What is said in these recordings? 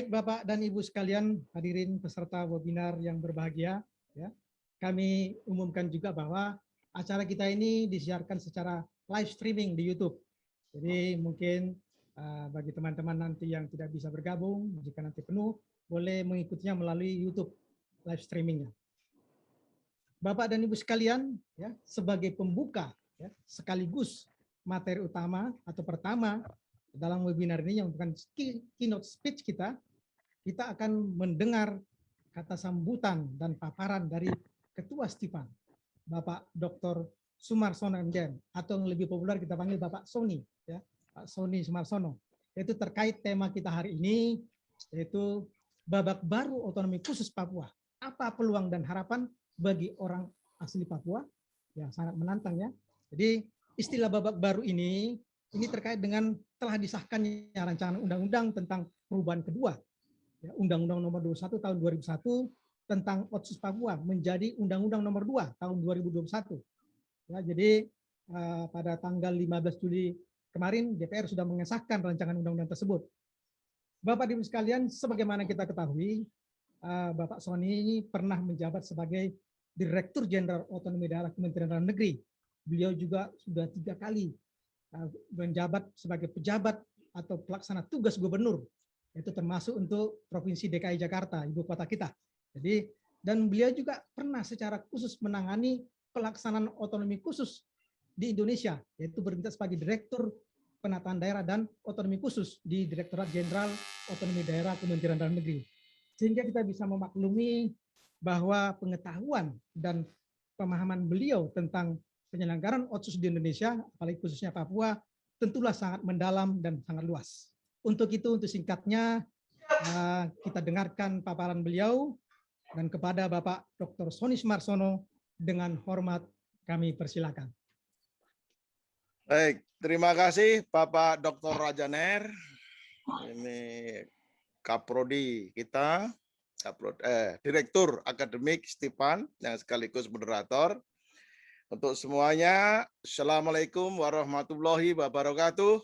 Baik Bapak dan Ibu sekalian, hadirin peserta webinar yang berbahagia, ya. Kami umumkan juga bahwa acara kita ini disiarkan secara live streaming di YouTube. Jadi mungkin bagi teman-teman nanti yang tidak bisa bergabung, jika nanti penuh, boleh mengikutinya melalui YouTube live streamingnya. Bapak dan Ibu sekalian, ya, sebagai pembuka, ya, sekaligus materi utama atau pertama dalam webinar ini yang bukan keynote speech kita akan mendengar kata sambutan dan paparan dari Ketua Stipan, Bapak Dr. Sumarsono MDM, atau yang lebih populer kita panggil Bapak Sony, ya, Pak Sony Sumarsono. Yaitu terkait tema kita hari ini, yaitu babak baru otonomi khusus Papua. Apa peluang dan harapan bagi orang asli Papua? Ya, sangat menantang ya. Jadi istilah babak baru ini terkait dengan telah disahkannya rancangan undang-undang tentang perubahan kedua, ya, Undang-Undang Nomor 21 Tahun 2001 tentang Otsus Papua menjadi Undang-Undang Nomor 2 Tahun 2021. Ya, jadi pada tanggal 15 Juli kemarin DPR sudah mengesahkan rancangan undang-undang tersebut. Bapak Ibu sekalian, sebagaimana kita ketahui, Bapak Sony ini pernah menjabat sebagai Direktur Jenderal Otonomi Daerah Kementerian Dalam Negeri. Beliau juga sudah 3 kali menjabat sebagai pejabat atau pelaksana tugas gubernur, itu termasuk untuk Provinsi DKI Jakarta, ibu kota kita. Jadi, dan beliau juga pernah secara khusus menangani pelaksanaan otonomi khusus di Indonesia, yaitu bertugas sebagai Direktur Penataan Daerah dan Otonomi Khusus di Direktorat Jenderal Otonomi Daerah Kementerian Dalam Negeri. Sehingga kita bisa memaklumi bahwa pengetahuan dan pemahaman beliau tentang penyelenggaraan Otsus di Indonesia, apalagi khususnya Papua, tentulah sangat mendalam dan sangat luas. Untuk itu, untuk singkatnya, kita dengarkan paparan beliau, dan kepada Bapak Dr. Sony Sumarsono, dengan hormat kami persilakan. Baik, terima kasih Bapak Dr. Rajaner. Ini Kaprodi kita, Direktur Akademik Stipan, yang sekaligus moderator. Untuk semuanya, Assalamualaikum warahmatullahi wabarakatuh.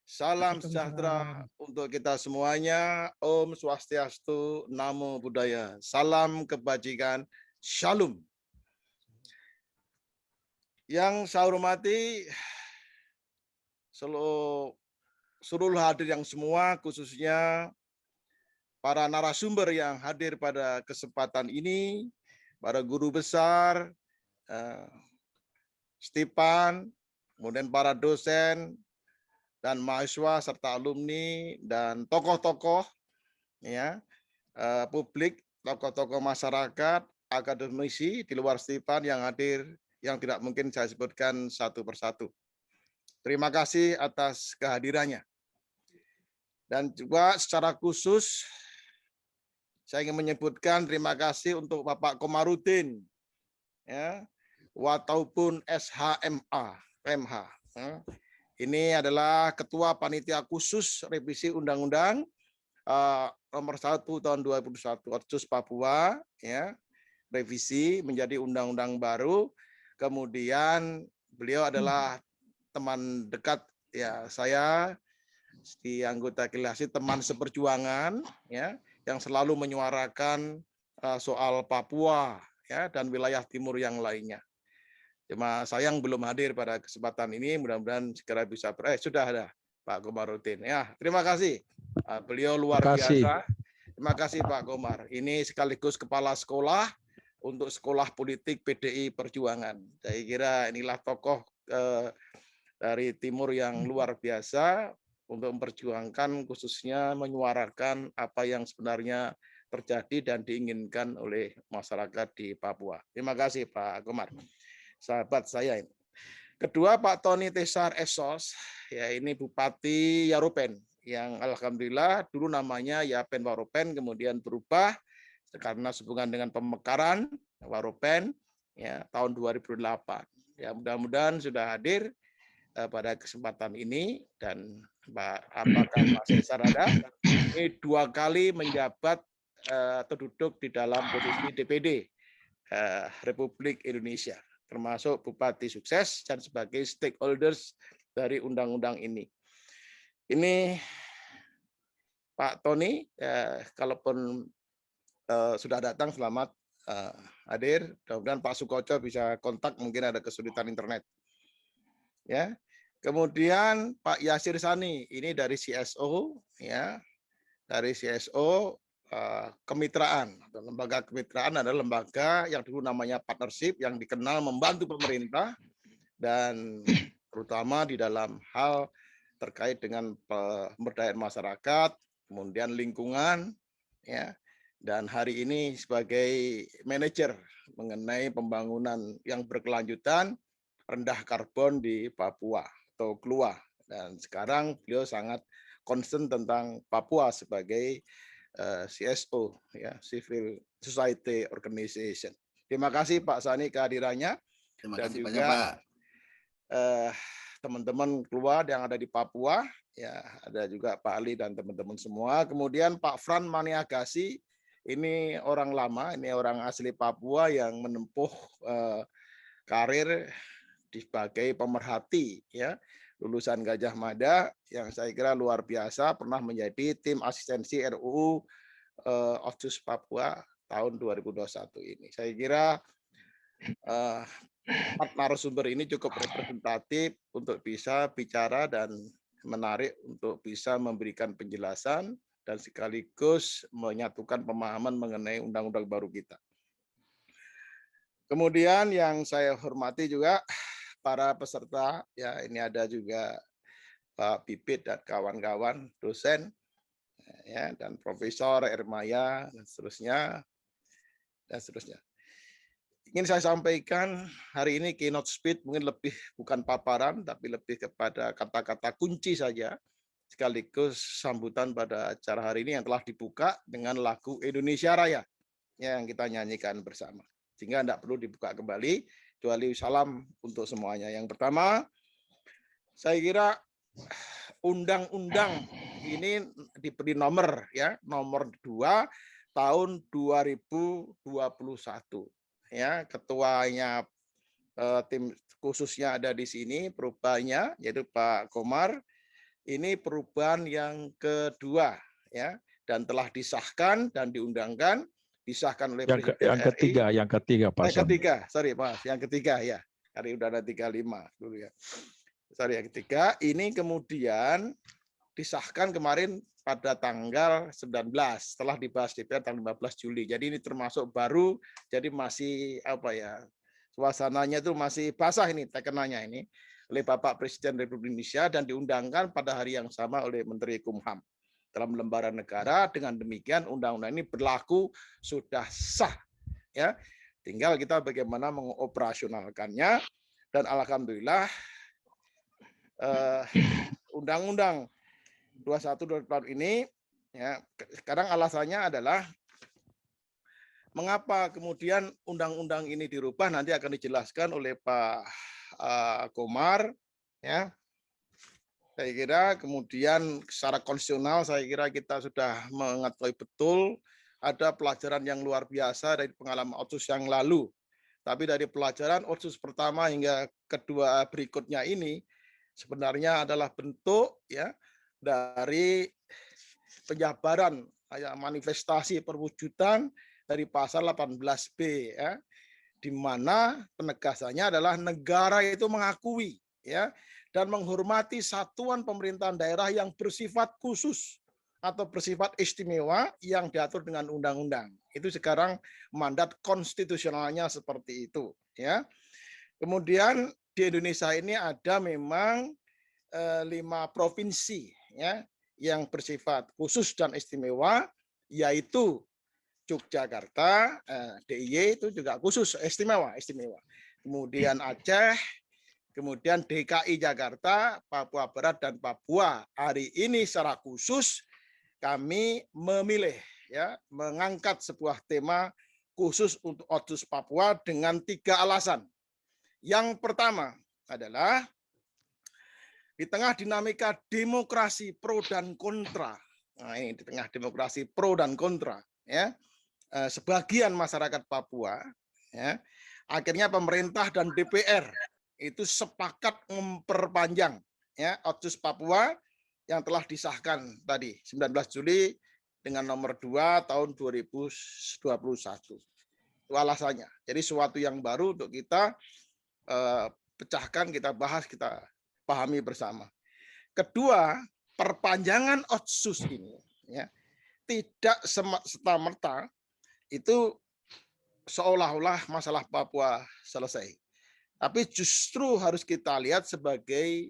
Salam sejahtera untuk kita semuanya. Om Swastiastu, Namo Buddhaya. Salam kebajikan. Shalom. Yang saya hormati seluruh hadir yang semua, khususnya para narasumber yang hadir pada kesempatan ini, para guru besar, Stipan, kemudian para dosen dan mahasiswa serta alumni dan tokoh-tokoh, ya, publik, tokoh-tokoh masyarakat, akademisi di luar Stipan yang hadir, yang tidak mungkin saya sebutkan satu persatu. Terima kasih atas kehadirannya. Dan juga secara khusus saya ingin menyebutkan terima kasih untuk Bapak Komarudin, ya, wataupun SHMA, PMH. Ini adalah Ketua Panitia Khusus Revisi Undang-Undang Nomor 1 Tahun 2021 Otsus Papua, ya, revisi menjadi undang-undang baru. Kemudian beliau adalah teman dekat ya saya di anggota Kilasi, teman seperjuangan, ya, yang selalu menyuarakan soal Papua, ya, dan wilayah timur yang lainnya. Cuma sayang belum hadir pada kesempatan ini, mudah-mudahan segera bisa sudah ada Pak Komarudin, ya. Terima kasih. Beliau luar biasa. Terima kasih Pak Komar. Ini sekaligus kepala sekolah untuk sekolah politik PDI Perjuangan. Saya kira inilah tokoh dari timur yang luar biasa untuk memperjuangkan, khususnya menyuarakan apa yang sebenarnya terjadi dan diinginkan oleh masyarakat di Papua. Terima kasih Pak Komar, sahabat saya ini. Kedua, Pak Tony Tesar Esos, ya, ini Bupati Yarupen, yang alhamdulillah dulu namanya Yapen Warupen, kemudian berubah karena sehubungan dengan pemekaran Warupen, ya, tahun 2008. Ya, mudah-mudahan sudah hadir pada kesempatan ini. Dan apakah Pak Cesar ada? Ini 2 kali menjabat atau duduk di dalam posisi DPD Republik Indonesia, termasuk Bupati Sukses dan sebagai stakeholders dari undang-undang ini. Ini Pak Tony, kalaupun sudah datang, selamat hadir. Mudah-mudahan Pak Sukoco bisa kontak, mungkin ada kesulitan internet. Ya. Kemudian Pak Yasir Sani, ini dari CSO, ya, dari CSO kemitraan atau lembaga kemitraan adalah lembaga yang dulu namanya partnership yang dikenal membantu pemerintah dan terutama di dalam hal terkait dengan pemberdayaan masyarakat, kemudian lingkungan, ya. Dan hari ini sebagai manajer mengenai pembangunan yang berkelanjutan rendah karbon di Papua atau KLUA. Dan sekarang beliau sangat concern tentang Papua sebagai CSO, ya, Civil Society Organization. Terima kasih Pak Sani kehadirannya. Terima dan kasih juga banyak, Pak. Teman-teman keluar yang ada di Papua, ya, ada juga Pak Ali dan teman-teman semua. Kemudian Pak Fran Maniagasi, ini orang lama, ini orang asli Papua yang menempuh karir sebagai pemerhati, ya, lulusan Gajah Mada yang saya kira luar biasa, pernah menjadi tim asistensi RUU Otsus Papua tahun 2021 ini. Saya kira 4 narasumber ini cukup representatif untuk bisa bicara dan menarik untuk bisa memberikan penjelasan dan sekaligus menyatukan pemahaman mengenai undang-undang baru kita. Kemudian yang saya hormati juga para peserta, ya, ini ada juga Pak Bibit dan kawan-kawan dosen, ya, dan Profesor Ermaya dan seterusnya dan seterusnya. Ingin saya sampaikan hari ini keynote speech mungkin lebih bukan paparan tapi lebih kepada kata-kata kunci saja sekaligus sambutan pada acara hari ini yang telah dibuka dengan lagu Indonesia Raya yang kita nyanyikan bersama. Sehingga tidak perlu dibuka kembali, kecuali salam untuk semuanya. Yang pertama, saya kira undang-undang ini diberi nomor, ya, nomor 2 tahun 2021. Ya, ketuanya tim khususnya ada di sini, perubahannya yaitu Pak Komar. Ini perubahan yang kedua, ya, dan telah disahkan dan diundangkan, disahkan oleh Presiden RI. Yang ketiga Pak Son. Ketiga, sorry Mas, yang ketiga, ya. Hari udah ada 35 dulu, ya. Sorry, yang ketiga ini kemudian disahkan kemarin pada tanggal 19 setelah dibahas DPR tanggal 15 Juli. Jadi ini termasuk baru, jadi masih apa ya, suasananya itu masih basah ini tekenannya ini oleh Bapak Presiden Republik Indonesia dan diundangkan pada hari yang sama oleh Menteri Kumham dalam lembaran negara. Dengan demikian undang-undang ini berlaku sudah sah, ya. Tinggal kita bagaimana mengoperasionalkannya dan alhamdulillah undang-undang 21 tahun ini, ya, sekarang alasannya adalah mengapa kemudian undang-undang ini dirubah, nanti akan dijelaskan oleh Pak Komar, ya. Saya kira kemudian secara konstitusional saya kira kita sudah mengetahui betul ada pelajaran yang luar biasa dari pengalaman Otsus yang lalu. Tapi dari pelajaran Otsus pertama hingga kedua berikutnya ini sebenarnya adalah bentuk, ya, dari penjabaran manifestasi perwujudan dari pasal 18B, ya, di mana penegasannya adalah negara itu mengakui, ya, dan menghormati satuan pemerintahan daerah yang bersifat khusus atau bersifat istimewa yang diatur dengan undang-undang. Itu sekarang mandat konstitusionalnya seperti itu, ya. Kemudian di Indonesia ini ada memang 5 provinsi, ya, yang bersifat khusus dan istimewa, yaitu Yogyakarta, DIY itu juga khusus istimewa. Kemudian Aceh, kemudian DKI Jakarta, Papua Barat dan Papua. Hari ini secara khusus kami memilih, ya, mengangkat sebuah tema khusus untuk Otsus Papua dengan 3 alasan. Yang pertama adalah di tengah dinamika demokrasi pro dan kontra. Nah, ini di tengah demokrasi pro dan kontra, ya, sebagian masyarakat Papua, ya, akhirnya pemerintah dan DPR itu sepakat memperpanjang, ya, Otsus Papua yang telah disahkan tadi 19 Juli dengan nomor 2 tahun 2021. Itu alasannya. Jadi suatu yang baru untuk kita pecahkan, kita bahas, kita pahami bersama. Kedua, perpanjangan Otsus ini ya tidak serta-merta itu seolah-olah masalah Papua selesai. Tapi justru harus kita lihat sebagai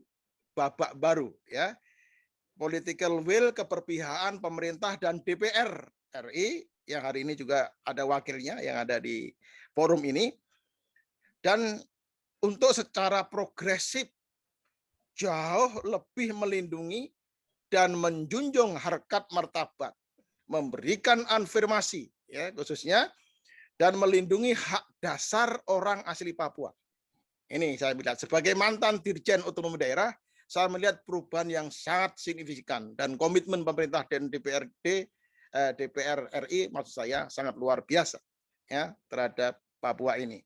babak baru ya. Political will, keberpihakan pemerintah dan DPR RI yang hari ini juga ada wakilnya yang ada di forum ini, dan untuk secara progresif jauh lebih melindungi dan menjunjung harkat martabat, memberikan afirmasi ya khususnya, dan melindungi hak dasar orang asli Papua. Ini saya melihat sebagai mantan Dirjen Otonomi Daerah, saya melihat perubahan yang sangat signifikan dan komitmen pemerintah dan DPR RI maksud saya sangat luar biasa ya terhadap Papua ini.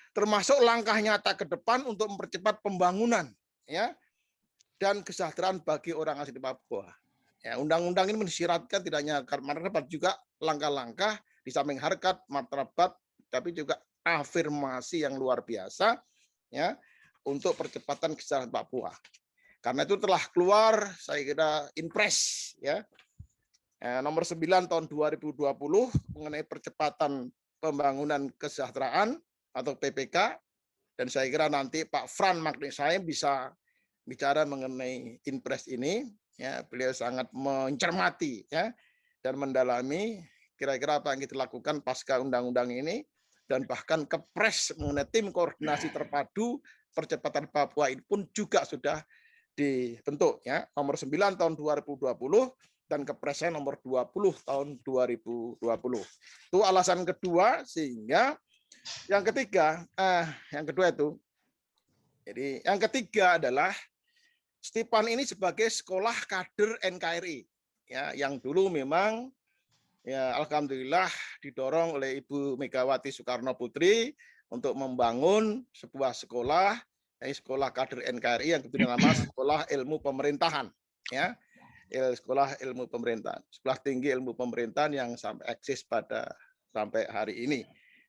Termasuk langkah nyata ke depan untuk mempercepat pembangunan ya dan kesejahteraan bagi orang asli Papua. Ya, undang-undang ini mensyaratkan tidak hanya harkat martabat, juga langkah-langkah di samping harkat martabat tapi juga afirmasi yang luar biasa ya untuk percepatan kesejahteraan Papua. Karena itu telah keluar saya kira Inpres ya nomor 9 tahun 2020 mengenai percepatan pembangunan kesejahteraan atau PPK, dan saya kira nanti Pak Fran Magnesai bisa bicara mengenai Inpres ini ya. Beliau sangat mencermati ya dan mendalami kira-kira apa yang kita lakukan pasca undang-undang ini, dan bahkan Kepres mengenai tim koordinasi terpadu percepatan Papua ini pun juga sudah dibentuk ya, nomor 9 tahun 2020 dan Kepresnya nomor 20 tahun 2020. Itu alasan kedua. Sehingga yang ketiga, jadi yang ketiga adalah Stipan ini sebagai sekolah kader NKRI ya, yang dulu memang ya alhamdulillah didorong oleh Ibu Megawati Soekarno Putri untuk membangun sebuah sekolah, sekolah kader NKRI yang kemudian nama Sekolah Ilmu Pemerintahan ya, Sekolah Ilmu Pemerintahan, Sekolah Tinggi Ilmu Pemerintahan yang sampai eksis sampai hari ini.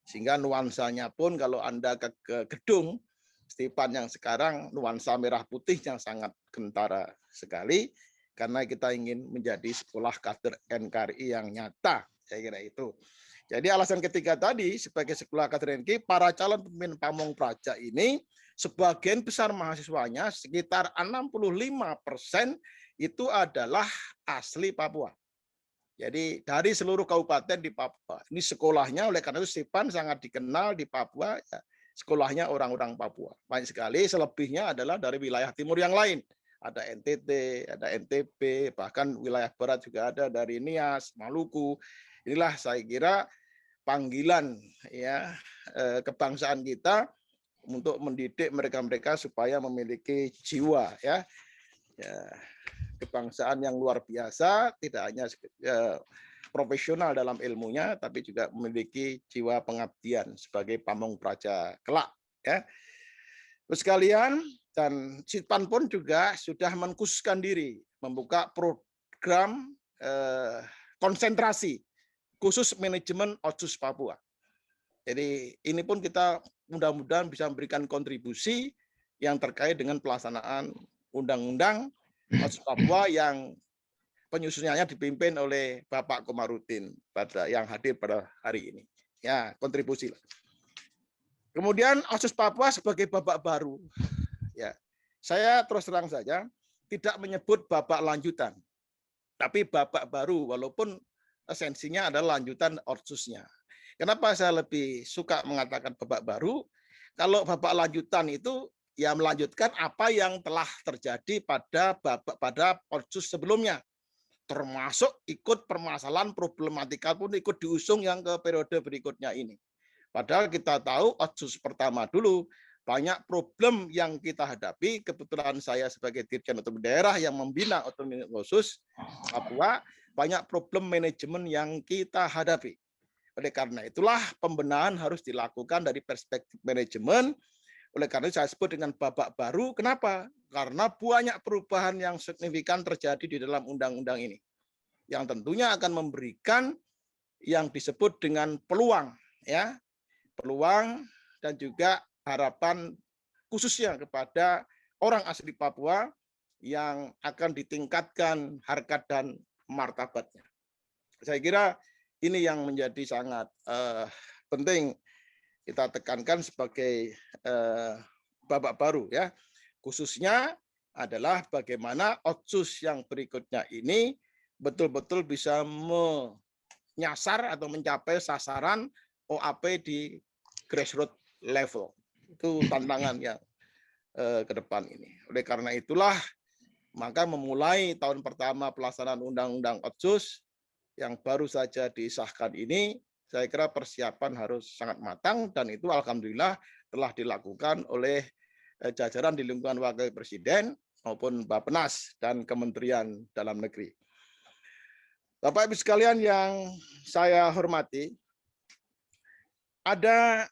Sehingga nuansanya pun kalau Anda ke gedung Stipan yang sekarang nuansa merah putih yang sangat kentara sekali, karena kita ingin menjadi sekolah kader NKRI yang nyata, saya kira itu. Jadi alasan ketiga tadi sebagai sekolah kader NKRI, para calon pemimpin Pamong Praja ini sebagian besar mahasiswanya sekitar 65% itu adalah asli Papua. Jadi dari seluruh kabupaten di Papua. Ini sekolahnya, oleh karena itu Stipan sangat dikenal di Papua. Ya, sekolahnya orang-orang Papua. Banyak sekali, selebihnya adalah dari wilayah timur yang lain. Ada NTT, ada NTB, bahkan wilayah barat juga ada dari Nias, Maluku. Inilah saya kira panggilan ya kebangsaan kita untuk mendidik mereka-mereka supaya memiliki jiwa ya kebangsaan yang luar biasa, tidak hanya profesional dalam ilmunya, tapi juga memiliki jiwa pengabdian sebagai pamong praja kelak ya. Terus sekalian, dan Stipan pun juga sudah mengkhususkan diri membuka program konsentrasi khusus manajemen Otsus Papua. Jadi ini pun kita mudah-mudahan bisa memberikan kontribusi yang terkait dengan pelaksanaan undang-undang Otsus Papua yang penyusunannya dipimpin oleh Bapak Komarudin yang hadir pada hari ini. Ya, kontribusi. Kemudian Otsus Papua sebagai babak baru. Ya, saya terus terang saja tidak menyebut babak lanjutan, tapi babak baru, walaupun esensinya adalah lanjutan Otsusnya. Kenapa saya lebih suka mengatakan babak baru? Kalau babak lanjutan itu ya melanjutkan apa yang telah terjadi pada Otsus sebelumnya, termasuk ikut permasalahan problematika pun ikut diusung yang ke periode berikutnya ini. Padahal kita tahu Otsus pertama dulu banyak problem yang kita hadapi. Kebetulan saya sebagai Dirjen Otonomi Daerah yang membina otonomi khusus Papua, banyak problem manajemen yang kita hadapi. Oleh karena itulah pembenahan harus dilakukan dari perspektif manajemen Oleh karena itu saya sebut dengan babak baru. Kenapa? Karena banyak perubahan yang signifikan terjadi di dalam undang-undang ini, yang tentunya akan memberikan yang disebut dengan peluang, ya, peluang dan juga harapan khususnya kepada orang asli Papua yang akan ditingkatkan harkat dan martabatnya. Saya kira ini yang menjadi sangat penting kita tekankan sebagai babak baru, ya, khususnya adalah bagaimana Otsus yang berikutnya ini betul-betul bisa menyasar atau mencapai sasaran OAP di grassroots level. Itu tantangan yang ke depan ini. Oleh karena itulah maka memulai tahun pertama pelaksanaan Undang-Undang Otsus yang baru saja disahkan ini, saya kira persiapan harus sangat matang, dan itu alhamdulillah telah dilakukan oleh jajaran di lingkungan Wakil Presiden maupun Bappenas dan Kementerian Dalam Negeri. Bapak Ibu sekalian yang saya hormati, ada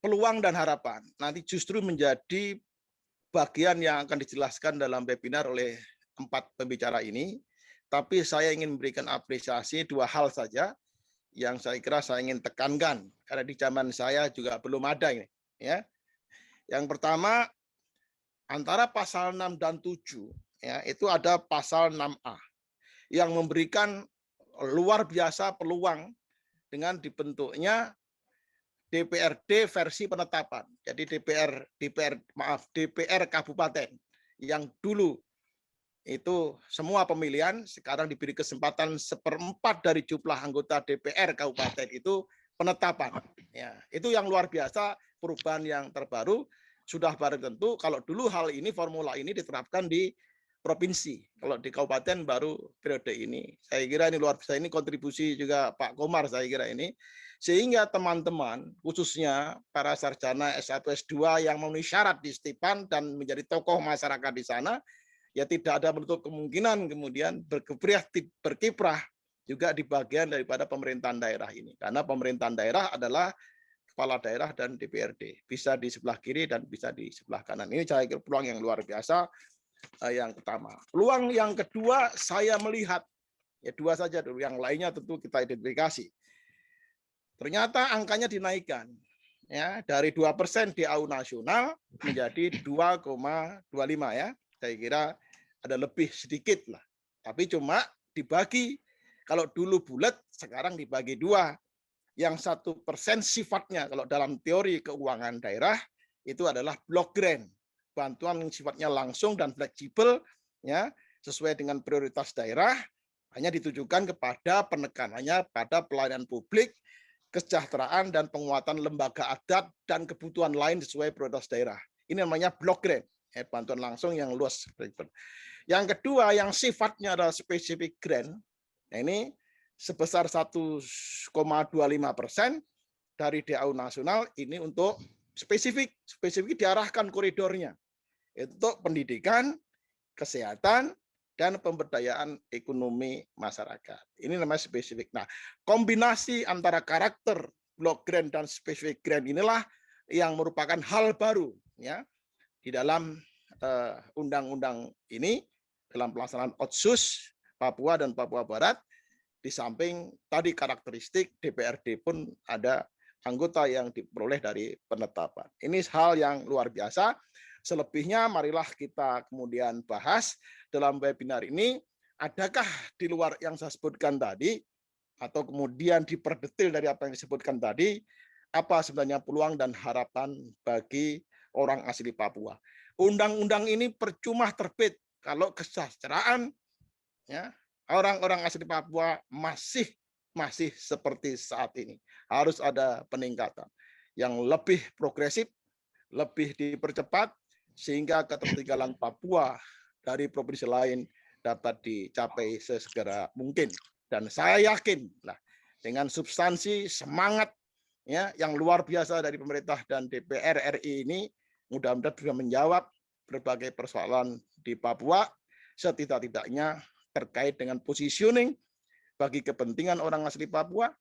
peluang dan harapan. Nanti justru menjadi bagian yang akan dijelaskan dalam webinar oleh 4 pembicara ini. Tapi saya ingin memberikan apresiasi 2 hal saja yang saya kira saya ingin tekankan, karena di zaman saya juga belum ada ini, ya. Yang pertama, antara pasal 6 dan 7, ya, itu ada pasal 6A yang memberikan luar biasa peluang dengan dibentuknya DPRD versi penetapan. Jadi DPR kabupaten yang dulu itu semua pemilihan, sekarang diberi kesempatan 1/4 dari jumlah anggota DPR kabupaten itu penetapan. Ya, itu yang luar biasa, perubahan yang terbaru. Sudah barang tentu kalau dulu hal ini, formula ini diterapkan di provinsi. Kalau di kabupaten baru periode ini. Saya kira ini luar biasa, ini kontribusi juga Pak Komar, saya kira ini. Sehingga teman-teman, khususnya para sarjana S1, S2 yang memenuhi syarat di Stipan dan menjadi tokoh masyarakat di sana, ya tidak ada menutup kemungkinan kemudian berkiprah juga di bagian daripada pemerintahan daerah ini. Karena pemerintahan daerah adalah kepala daerah dan DPRD. Bisa di sebelah kiri dan bisa di sebelah kanan. Ini saya kira peluang yang luar biasa yang pertama. Peluang yang kedua saya melihat, ya 2 saja dulu, yang lainnya tentu kita identifikasi. Ternyata angkanya dinaikkan, ya, dari 2% DAU nasional menjadi 2,25, ya. Saya kira ada lebih sedikit lah. Tapi cuma dibagi, kalau dulu bulat, sekarang dibagi 2. Yang 1% sifatnya, kalau dalam teori keuangan daerah, itu adalah block grant. Bantuan yang sifatnya langsung dan fleksibel, ya, sesuai dengan prioritas daerah, hanya ditujukan kepada penekanannya pada pelayanan publik, kesejahteraan dan penguatan lembaga adat dan kebutuhan lain sesuai prioritas daerah. Ini namanya block grant, ya, bantuan langsung yang luas. Yang kedua, yang sifatnya adalah specific grant, nah ini sebesar 1,25% dari DAU nasional, ini untuk spesifik diarahkan koridornya untuk pendidikan, kesehatan, dan pemberdayaan ekonomi masyarakat. Ini namanya spesifik. Nah, kombinasi antara karakter block grant dan specific grant inilah yang merupakan hal baru, ya, di dalam undang-undang ini, dalam pelaksanaan Otsus Papua dan Papua Barat. Di samping tadi karakteristik DPRD pun ada anggota yang diperoleh dari penetapan. Ini hal yang luar biasa. Selebihnya marilah kita kemudian bahas dalam webinar ini. Adakah di luar yang saya sebutkan tadi, atau kemudian diperdetil dari apa yang disebutkan tadi, apa sebenarnya peluang dan harapan bagi orang asli Papua. Undang-undang ini percuma terbit kalau kesejahteraan, ya, orang-orang asli Papua masih seperti saat ini. Harus ada peningkatan yang lebih progresif, lebih dipercepat, sehingga ketertinggalan Papua dari provinsi lain dapat dicapai sesegera mungkin. Dan saya yakin lah, dengan substansi semangat, ya, yang luar biasa dari pemerintah dan DPR RI ini, mudah-mudahan bisa menjawab berbagai persoalan di Papua, setidak-tidaknya terkait dengan positioning bagi kepentingan orang asli Papua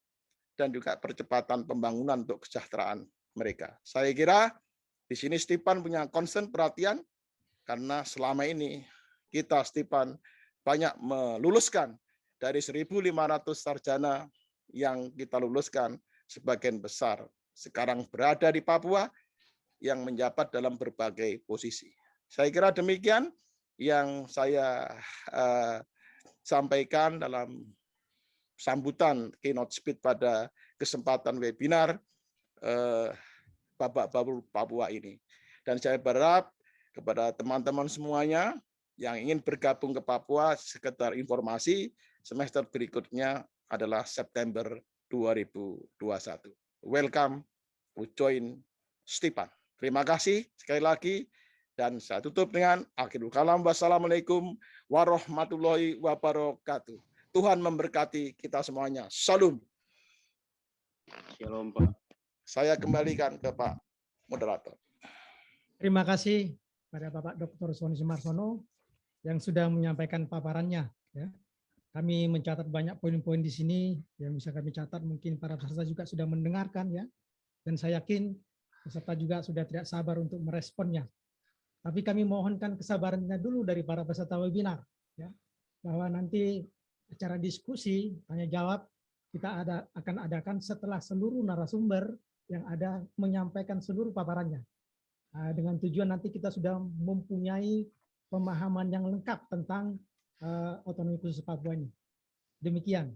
dan juga percepatan pembangunan untuk kesejahteraan mereka. Saya kira Di sini Stipan punya concern perhatian karena selama ini kita Stipan banyak meluluskan dari 1.500 sarjana yang kita luluskan, sebagian besar sekarang berada di Papua yang menjabat dalam berbagai posisi. Saya kira demikian yang saya sampaikan dalam sambutan keynote speech pada kesempatan webinar Babak Baru Papua ini. Dan saya berharap kepada teman-teman semuanya yang ingin bergabung ke Papua, sekedar informasi, semester berikutnya adalah September 2021. Welcome to join Stipan. Terima kasih sekali lagi, dan saya tutup dengan akhirul kalam. Wassalamualaikum warahmatullahi wabarakatuh. Tuhan memberkati kita semuanya. Salam. Shalom, Pak. Saya kembalikan ke Pak Moderator. Terima kasih pada Bapak Dr. Sony Sumarsono yang sudah menyampaikan paparannya. Ya. Kami mencatat banyak poin-poin di sini yang bisa kami catat. Mungkin para peserta juga sudah mendengarkan, ya. Dan saya yakin peserta juga sudah tidak sabar untuk meresponnya. Tapi kami mohonkan kesabarannya dulu dari para peserta webinar, ya, bahwa nanti acara diskusi tanya jawab kita akan adakan setelah seluruh narasumber yang ada menyampaikan seluruh paparannya. Dengan tujuan nanti kita sudah mempunyai pemahaman yang lengkap tentang otonomi khusus Papua ini. Demikian.